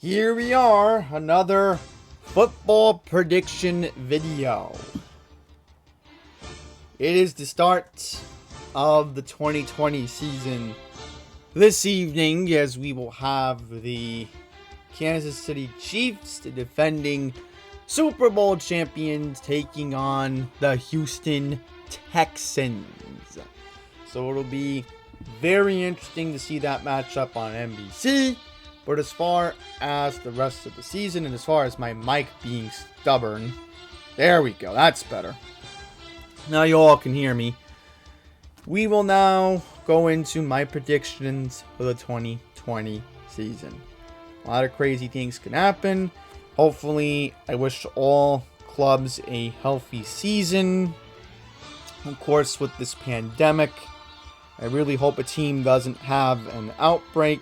Here we are, another football prediction video. It is the start of the 2020 season this evening, as we will have the Kansas City Chiefs, the defending Super Bowl champions, taking on the Houston Texans. So it'll be very interesting to see that matchup on NBC. But as far as the rest of the season, and as far as my mic being stubborn, there we go, that's better. Now you all can hear me. We will now go into my predictions for the 2020 season. A lot of crazy things can happen. Hopefully, I wish all clubs a healthy season. Of course, with this pandemic, I really hope a team doesn't have an outbreak.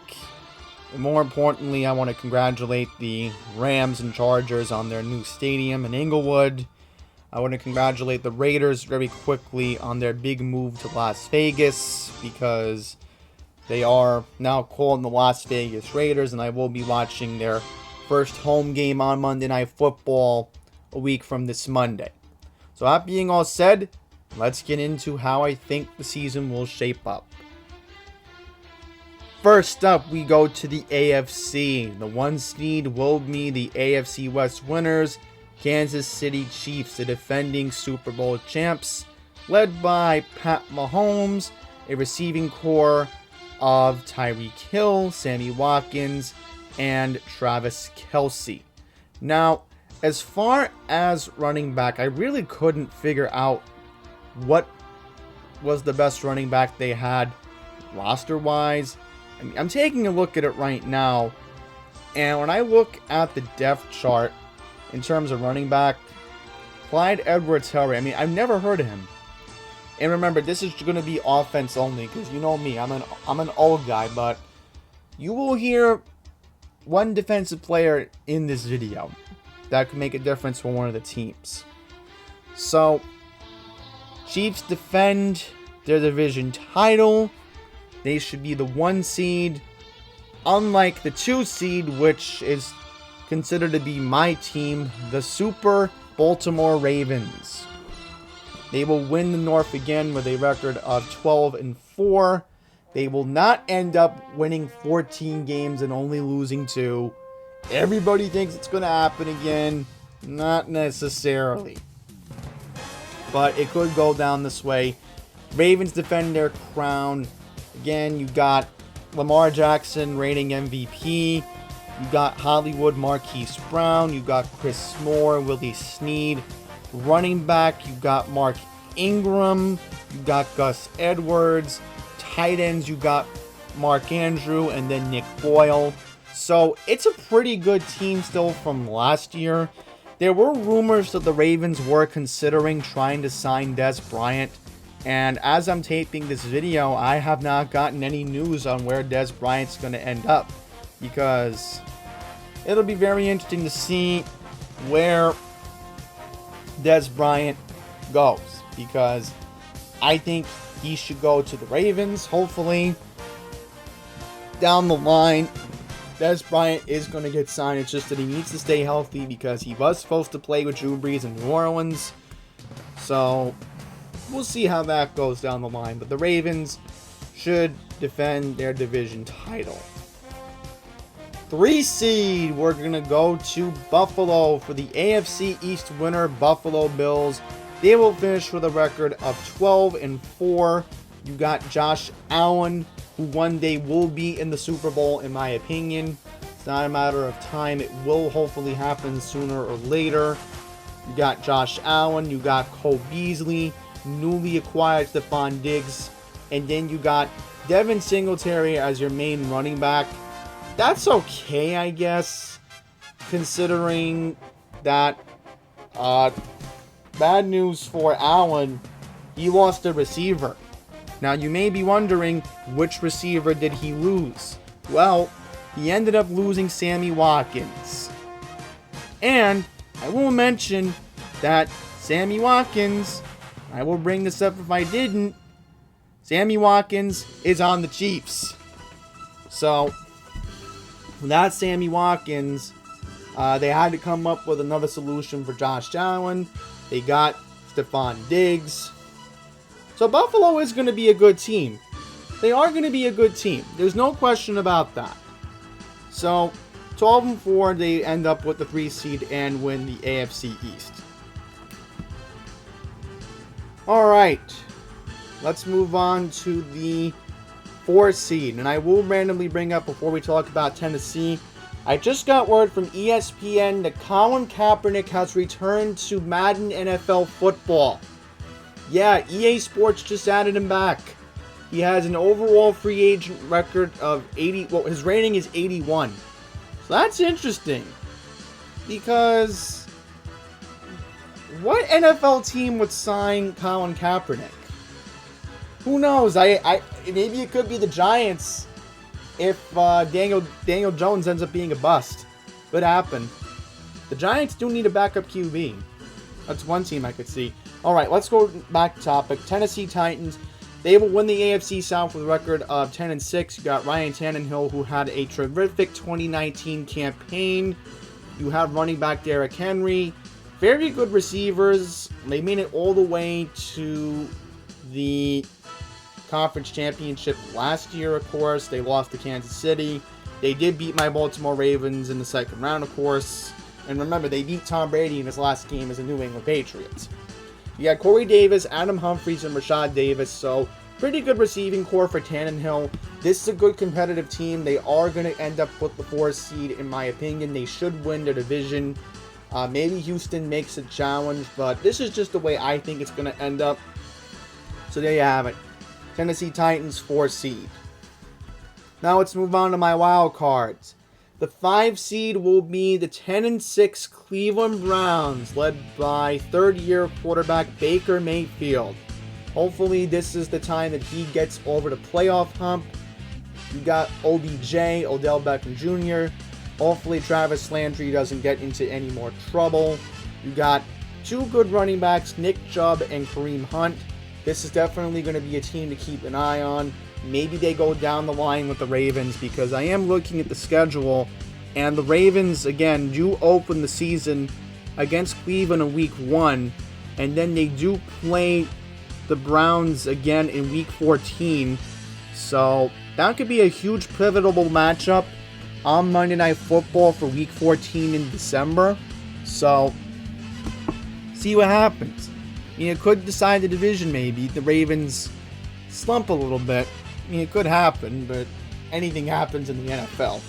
And more importantly, I want to congratulate the Rams and Chargers on their new stadium in Inglewood. I want to congratulate the Raiders very quickly on their big move to Las Vegas, because they are now called the Las Vegas Raiders, and I will be watching their first home game on Monday Night Football a week from this Monday. So that being all said, let's get into how I think the season will shape up. First up, we go to the AFC. The 1 seed will be the AFC West winners, Kansas City Chiefs, the defending Super Bowl champs, led by Pat Mahomes, a receiving core of Tyreek Hill, Sammy Watkins, and Travis Kelce. Now, as far as running back, I really couldn't figure out what was the best running back they had roster-wise. I'm taking a look at it right now, and when I look at the depth chart in terms of running back, Clyde Edwards-Helaire, I've never heard of him. And remember, this is going to be offense only, because you know me, I'm an old guy, but you will hear one defensive player in this video that could make a difference for one of the teams. So, Chiefs defend their division title. They should be the 1 seed, unlike the 2 seed, which is considered to be my team, the Super Baltimore Ravens. They will win the North again with a record of 12-4. They will not end up winning 14 games and only losing 2. Everybody thinks it's going to happen again. Not necessarily. But it could go down this way. Ravens defend their crown. Again, you got Lamar Jackson reigning MVP. You got Hollywood Marquise Brown. You got Chris Moore, Willie Snead. Running back, you got Mark Ingram. You got Gus Edwards. Tight ends, you got Mark Andrew and then Nick Boyle. So it's a pretty good team still from last year. There were rumors that the Ravens were considering trying to sign Dez Bryant. And as I'm taping this video, I have not gotten any news on where Dez Bryant's going to end up, because it'll be very interesting to see where Dez Bryant goes, because I think he should go to the Ravens. Hopefully, down the line, Dez Bryant is going to get signed. It's just that he needs to stay healthy, because he was supposed to play with Drew Brees in New Orleans. So we'll see how that goes down the line. But the Ravens should defend their division title. 3 seed, we're going to go to Buffalo for the AFC East winner, Buffalo Bills. They will finish with a record of 12-4. You got Josh Allen, who one day will be in the Super Bowl, in my opinion. It's not a matter of time. It will hopefully happen sooner or later. You got Josh Allen. You got Cole Beasley, newly acquired Stephon Diggs. And then you got Devin Singletary as your main running back. That's okay, I guess, considering that bad news for Allen, he lost a receiver. Now, you may be wondering, which receiver did he lose? Well, he ended up losing Sammy Watkins. And I will mention that Sammy Watkins, I will bring this up if I didn't, Sammy Watkins is on the Chiefs. So, Without Sammy Watkins, they had to come up with another solution for Josh Allen. They got Stephon Diggs. So Buffalo is going to be a good team. They are going to be a good team. There's no question about that. So 12-4, they end up with the 3 seed and win the AFC East. Alright, let's move on to the 4 seed. And I will randomly bring up, before we talk about Tennessee, I just got word from ESPN that Colin Kaepernick has returned to Madden NFL football. Yeah, EA Sports just added him back. He has an overall free agent record of 80. Well, his rating is 81. So that's interesting. Because what NFL team would sign Colin Kaepernick? Who knows? Maybe it could be the Giants if Daniel Jones ends up being a bust. Could happen. The Giants do need a backup QB. That's one team I could see. Alright, let's go back to topic. Tennessee Titans. They will win the AFC South with a record of 10-6. You got Ryan Tannehill, who had a terrific 2019 campaign. You have running back Derrick Henry. Very good receivers. They made it all the way to the conference championship last year, of course. They lost to Kansas City. They did beat my Baltimore Ravens in the second round, of course. And remember, they beat Tom Brady in his last game as the New England Patriots. You got Corey Davis, Adam Humphries, and Rashad Davis. So, pretty good receiving core for Tannehill. This is a good competitive team. They are going to end up with the 4th seed, in my opinion. They should win their division. Maybe Houston makes a challenge, but this is just the way I think it's going to end up. So, there you have it. Tennessee Titans, 4 seed. Now, let's move on to my wild cards. The 5 seed will be the 10-6 Cleveland Browns, led by third-year quarterback Baker Mayfield. Hopefully, this is the time that he gets over the playoff hump. You got OBJ, Odell Beckham Jr. Hopefully, Travis Landry doesn't get into any more trouble. You got 2 good running backs, Nick Chubb and Kareem Hunt. This is definitely going to be a team to keep an eye on. Maybe they go down the line with the Ravens, because I am looking at the schedule, and the Ravens, again, do open the season against Cleveland in Week 1, and then they do play the Browns again in Week 14. So that could be a huge pivotal matchup on Monday Night Football for Week 14 in December. So, see what happens. I mean, it could decide the division maybe. The Ravens slump a little bit. I mean, it could happen, but anything happens in the NFL.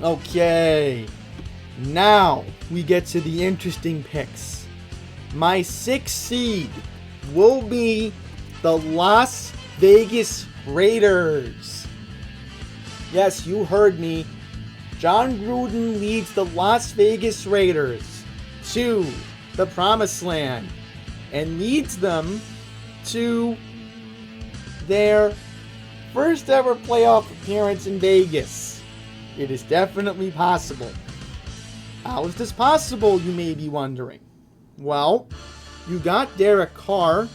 Okay, now we get to the interesting picks. My 6th seed will be the Las Vegas Raiders. Yes, you heard me. John Gruden leads the Las Vegas Raiders to the Promised Land and leads them to their first ever playoff appearance in Vegas. It is definitely possible. How is this possible, you may be wondering? Well, you got Derek Carr.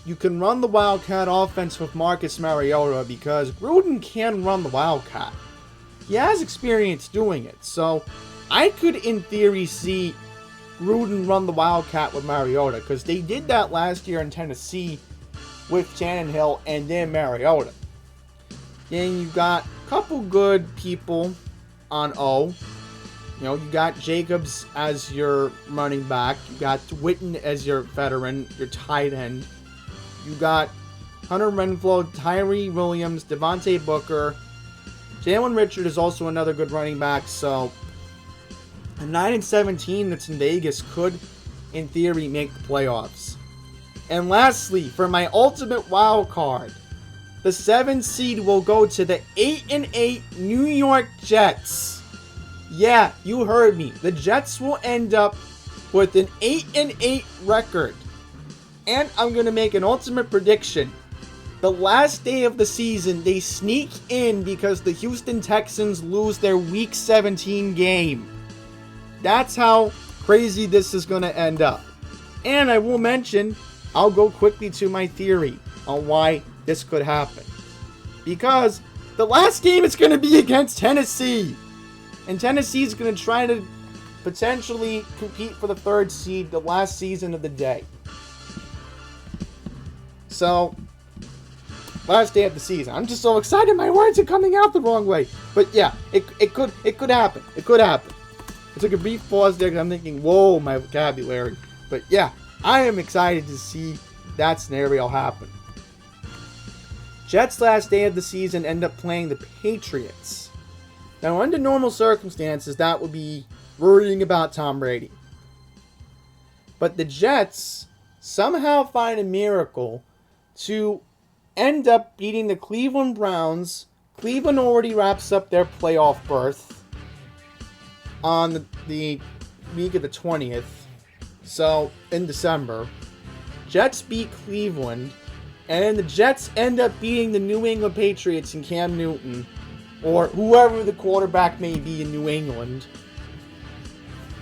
You can run the Wildcat offense with Marcus Mariota because Gruden can run the Wildcat. He has experience doing it, so I could, in theory, see Gruden run the Wildcat with Mariota because they did that last year in Tennessee with Tannehill and then Mariota. Then you got a couple good people on O. You know, you got Jacobs as your running back. You got Witten as your veteran, your tight end. You got Hunter Renfrow, Tyree Williams, Devontae Booker. Jalen Richard is also another good running back. So, a 9-17 that's in Vegas could, in theory, make the playoffs. And lastly, for my ultimate wild card, the 7th seed will go to the 8-8 New York Jets. Yeah, you heard me. The Jets will end up with an 8-8 record. And I'm going to make an ultimate prediction. The last day of the season, they sneak in because the Houston Texans lose their Week 17 game. That's how crazy this is going to end up. And I will mention, I'll go quickly to my theory on why this could happen. Because The last game is going to be against Tennessee. And Tennessee is going to try to potentially compete for the 3rd seed the last season of the day. So, last day of the season. I'm just so excited. My words are coming out the wrong way. But yeah, it could happen. It could happen. I took a brief pause there because I'm thinking, whoa, my vocabulary. But yeah, I am excited to see that scenario happen. Jets last day of the season end up playing the Patriots. Now, under normal circumstances, that would be worrying about Tom Brady. But the Jets somehow find a miracle to end up beating the Cleveland Browns. Cleveland already wraps up their playoff berth on the week of the 20th. So, in December. Jets beat Cleveland. And the Jets end up beating the New England Patriots and Cam Newton. Or whoever the quarterback may be in New England.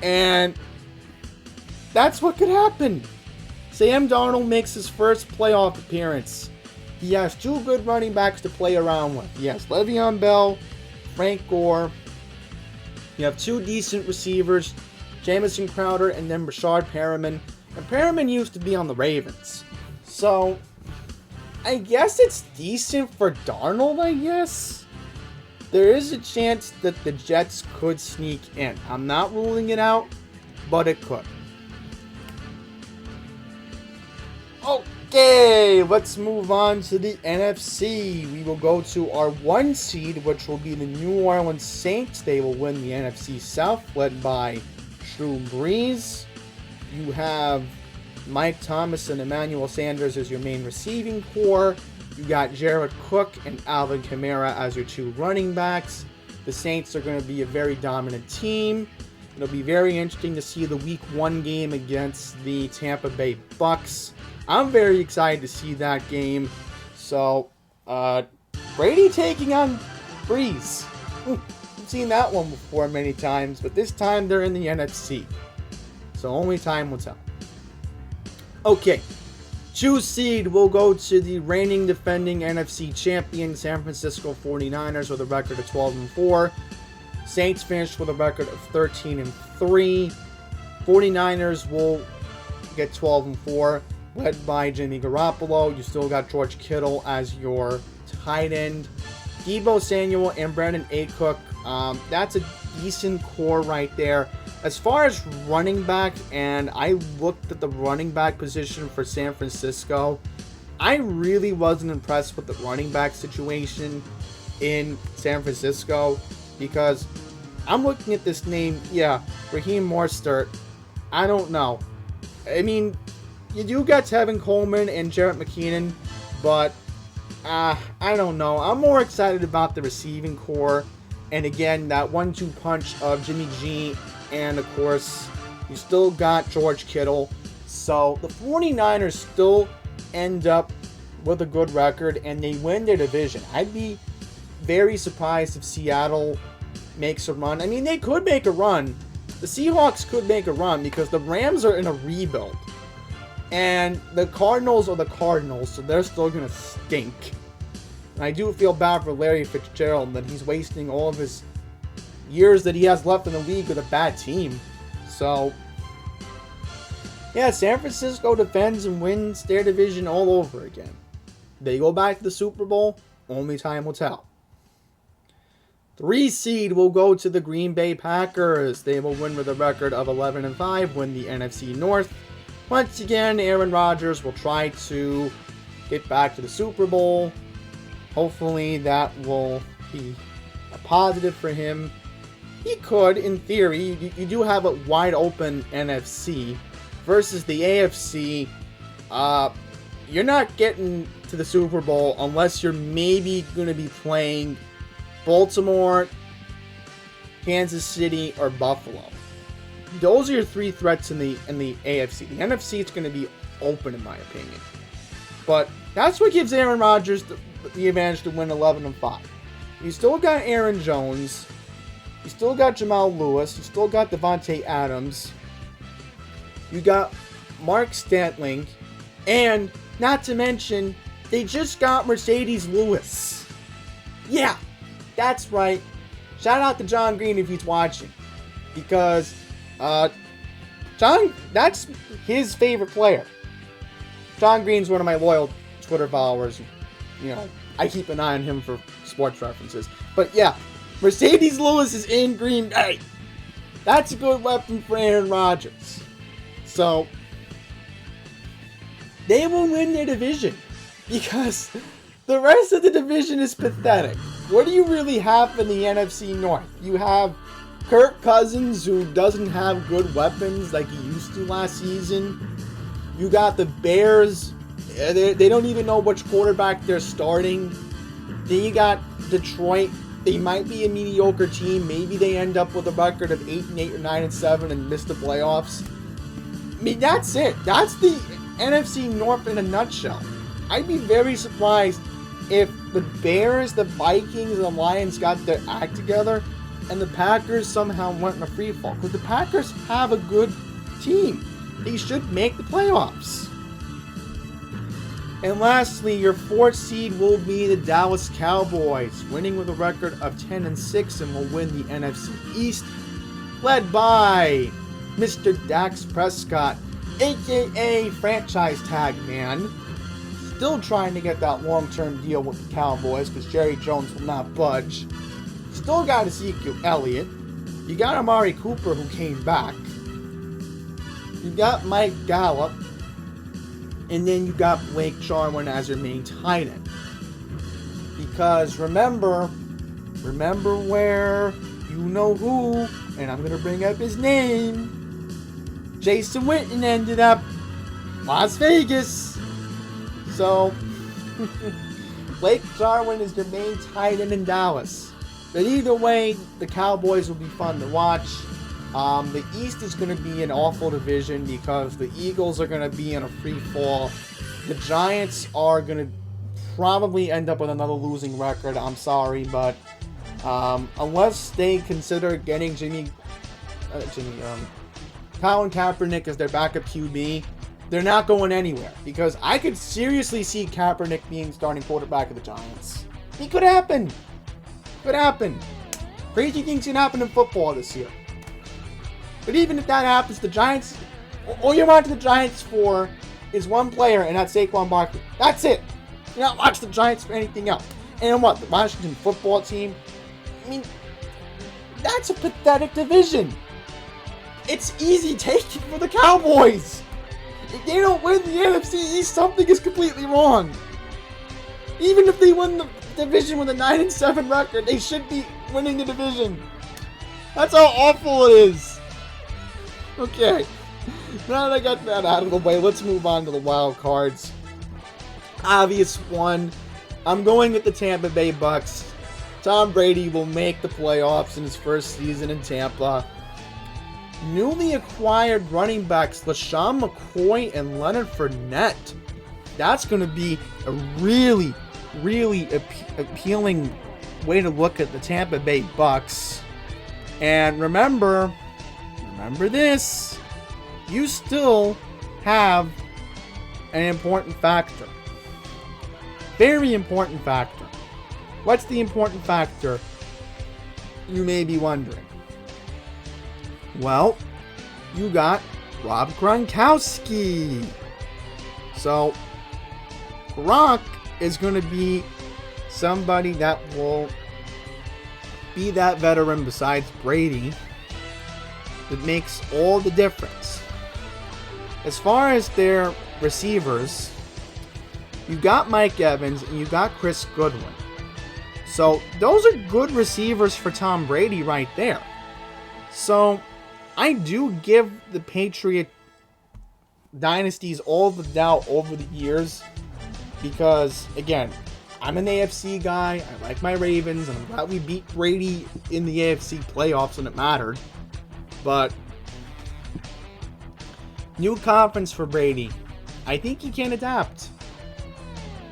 And that's what could happen. Sam Darnold makes his first playoff appearance. He has 2 good running backs to play around with. He has Le'Veon Bell, Frank Gore. You have 2 decent receivers, Jamison Crowder and then Rashard Perriman. And Perriman used to be on the Ravens. So, I guess it's decent for Darnold, I guess. There is a chance that the Jets could sneak in. I'm not ruling it out, but it could. Okay, let's move on to the NFC. We will go to our 1 seed, which will be the New Orleans Saints. They will win the NFC South, led by Drew Brees. You have Mike Thomas and Emmanuel Sanders as your main receiving core. You got Jared Cook and Alvin Kamara as your 2 running backs. The Saints are going to be a very dominant team. It'll be very interesting to see the Week 1 game against the Tampa Bay Bucks. I'm very excited to see that game. So, Brady taking on Brees. I've seen that one before many times, but this time they're in the NFC. So only time will tell. Okay, 2 seed will go to the reigning defending NFC champion San Francisco 49ers with a record of 12-4. Saints finished with a record of 13-3. 49ers will get 12-4, led by Jimmy Garoppolo. You still got George Kittle as your tight end. Deebo Samuel and Brandon Ayuk. That's a decent core right there. As far as running back, and I looked at the running back position for San Francisco, I really wasn't impressed with the running back situation in San Francisco because I'm looking at this name, Raheem Mostert. I don't know. I mean, you do got Tevin Coleman and Jarrett McKinnon, but I don't know. I'm more excited about the receiving core. And again, that 1-2 punch of Jimmy G. And of course, you still got George Kittle. So the 49ers still end up with a good record and they win their division. I'd be very surprised if Seattle makes a run. I mean, they could make a run. The Seahawks could make a run because the Rams are in a rebuild. And the Cardinals are the Cardinals, so they're still going to stink. And I do feel bad for Larry Fitzgerald that he's wasting all of his years that he has left in the league with a bad team. So, yeah, San Francisco defends and wins their division all over again. They go back to the Super Bowl, only time will tell. 3 seed will go to the Green Bay Packers. They will win with a record of 11-5, win the NFC North. Once again, Aaron Rodgers will try to get back to the Super Bowl. Hopefully that will be a positive for him. He could, in theory. You do have a wide open NFC versus the AFC. You're not getting to the Super Bowl unless you're maybe going to be playing Baltimore, Kansas City, or Buffalo. Those are your 3 threats in the AFC. The NFC is going to be open, in my opinion. But that's what gives Aaron Rodgers the advantage to win 11-5. You still got Aaron Jones. You still got Jamal Lewis. You still got Devontae Adams. You got Mark Stantling. And, not to mention, they just got Mercedes Lewis. Yeah, that's right. Shout out to John Green if he's watching. Because, that's his favorite player. John Green's one of my loyal Twitter followers. You know, I keep an eye on him for sports references. But yeah, Mercedes Lewis is in Green Bay. That's a good weapon for Aaron Rodgers. So, they will win their division. Because the rest of the division is pathetic. What do you really have in the NFC North? You have Kirk Cousins, who doesn't have good weapons like he used to last season. You got the Bears. They don't even know which quarterback they're starting. Then you got Detroit. They might be a mediocre team. Maybe they end up with a record of 8-8 or 9-7 and miss the playoffs. I mean, that's it. That's the NFC North in a nutshell. I'd be very surprised if the Bears, the Vikings, and the Lions got their act together and the Packers somehow went in a free fall. Because the Packers have a good team. They should make the playoffs. And lastly, your fourth seed will be the Dallas Cowboys, winning with a record of 10-6 and will win the NFC East, led by Mr. Dax Prescott, aka franchise tag man. Still trying to get that long-term deal with the Cowboys because Jerry Jones will not budge. Still got Ezekiel Elliott. You got Amari Cooper who came back. You got Mike Gallup. And then you got Blake Jarwin as your main tight end. Because remember where you know who, and I'm going to bring up his name. Jason Witten ended up Las Vegas. So, Blake Jarwin is the main tight end in Dallas. But either way, the Cowboys will be fun to watch. The East is going to be an awful division because the Eagles are going to be in a free fall. The Giants are going to probably end up with another losing record. I'm sorry, but unless they consider getting Colin Kaepernick as their backup QB, they're not going anywhere. Because I could seriously see Kaepernick being starting quarterback of the Giants. It could happen. Could happen. Crazy things can happen in football this year. But even if that happens, the Giants, all you're watching the Giants for is one player, and that's Saquon Barkley. That's it. You're not watching the Giants for anything else. And what, the Washington football team? I mean, that's a pathetic division. It's easy taking for the Cowboys. If they don't win the NFC East, something is completely wrong. Even if they win the division with a 9-7 record, they should be winning the division. That's how awful it is. Okay, now that I got that out of the way, let's move on to the wild cards. Obvious one, I'm going with the Tampa Bay Bucks. Tom Brady will make the playoffs in his first season in Tampa. Newly acquired running backs LaShawn McCoy and Leonard Fournette. That's going to be a really, really appealing way to look at the Tampa Bay Bucks. And remember this, you still have an important factor. Very important factor. What's the important factor? You may be wondering. Well, you got Rob Gronkowski. So, Gronk is going to be somebody that will be that veteran besides Brady that makes all the difference. As far as their receivers, you got Mike Evans and you got Chris Goodwin. So those are good receivers for Tom Brady right there. So I do give the Patriot dynasties all the doubt over the years because, again, I'm an AFC guy. I like my Ravens, and I'm glad we beat Brady in the AFC playoffs when it mattered. But new conference for Brady. I think he can adapt.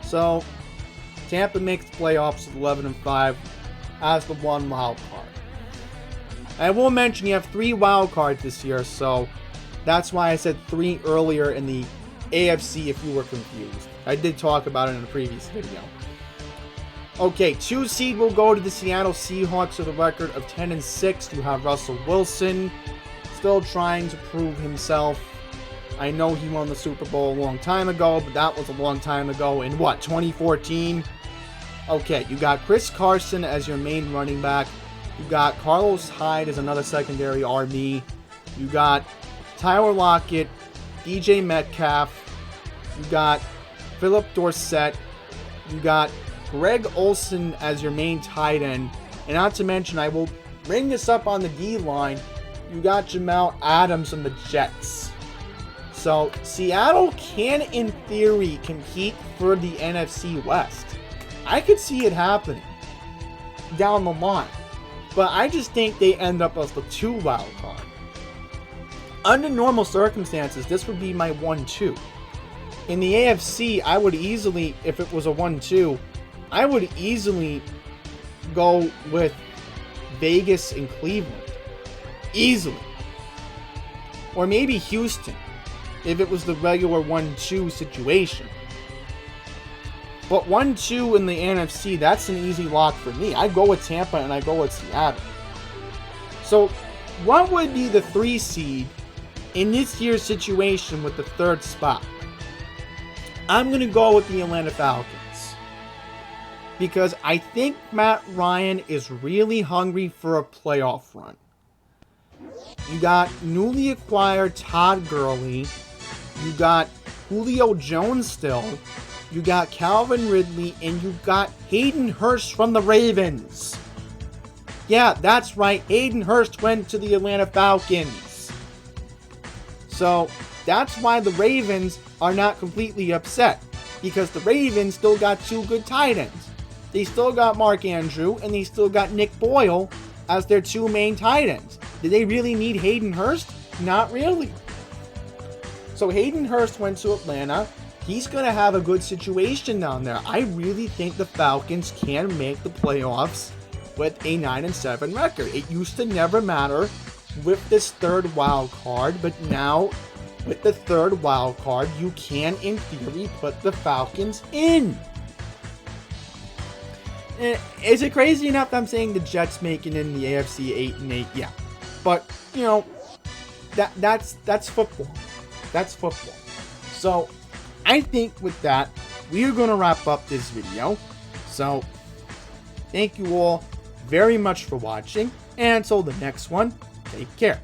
So Tampa makes the playoffs with 11-5 as the one wild card. I will mention you have 3 wild cards this year, so that's why I said 3 earlier in the AFC if you were confused. I did talk about it in a previous video. Okay, 2 seed will go to the Seattle Seahawks with a record of 10-6. You have Russell Wilson still trying to prove himself. I know he won the Super Bowl a long time ago, but that was a long time ago in what, 2014? Okay, you got Chris Carson as your main running back. You got Carlos Hyde as another secondary RB. You got Tyler Lockett, DJ Metcalf. You got Philip Dorsett. You got Greg Olsen as your main tight end. And not to mention, I will bring this up on the D-line. You got Jamal Adams from the Jets. So, Seattle can, in theory, compete for the NFC West. I could see it happening down the line. But I just think they end up as the 2 wild card. Under normal circumstances, this would be my 1-2. In the AFC, I would easily, if it was a 1-2, I would easily go with Vegas and Cleveland. Easily. Or maybe Houston, if it was the regular 1-2 situation. But 1-2 in the NFC, that's an easy lock for me. I go with Tampa and I go with Seattle. So, what would be the 3 seed in this year's situation with the 3rd spot? I'm going to go with the Atlanta Falcons. Because I think Matt Ryan is really hungry for a playoff run. You got newly acquired Todd Gurley. You got Julio Jones still. You got Calvin Ridley. And you got Hayden Hurst from the Ravens. Yeah, that's right. Hayden Hurst went to the Atlanta Falcons. So, that's why the Ravens are not completely upset. Because the Ravens still got 2 good tight ends. They still got Mark Andrew, and they still got Nick Boyle as their 2 main tight ends. Did they really need Hayden Hurst? Not really. So Hayden Hurst went to Atlanta. He's going to have a good situation down there. I really think the Falcons can make the playoffs with a 9-7 record. It used to never matter with this 3rd wild card, but now with the 3rd wild card, you can, in theory, put the Falcons in. Is it crazy enough that I'm saying the Jets making in the AFC 8-8? Yeah. But, you know, that's football. That's football. So, I think with that, we are going to wrap up this video. So, thank you all very much for watching. And until the next one, take care.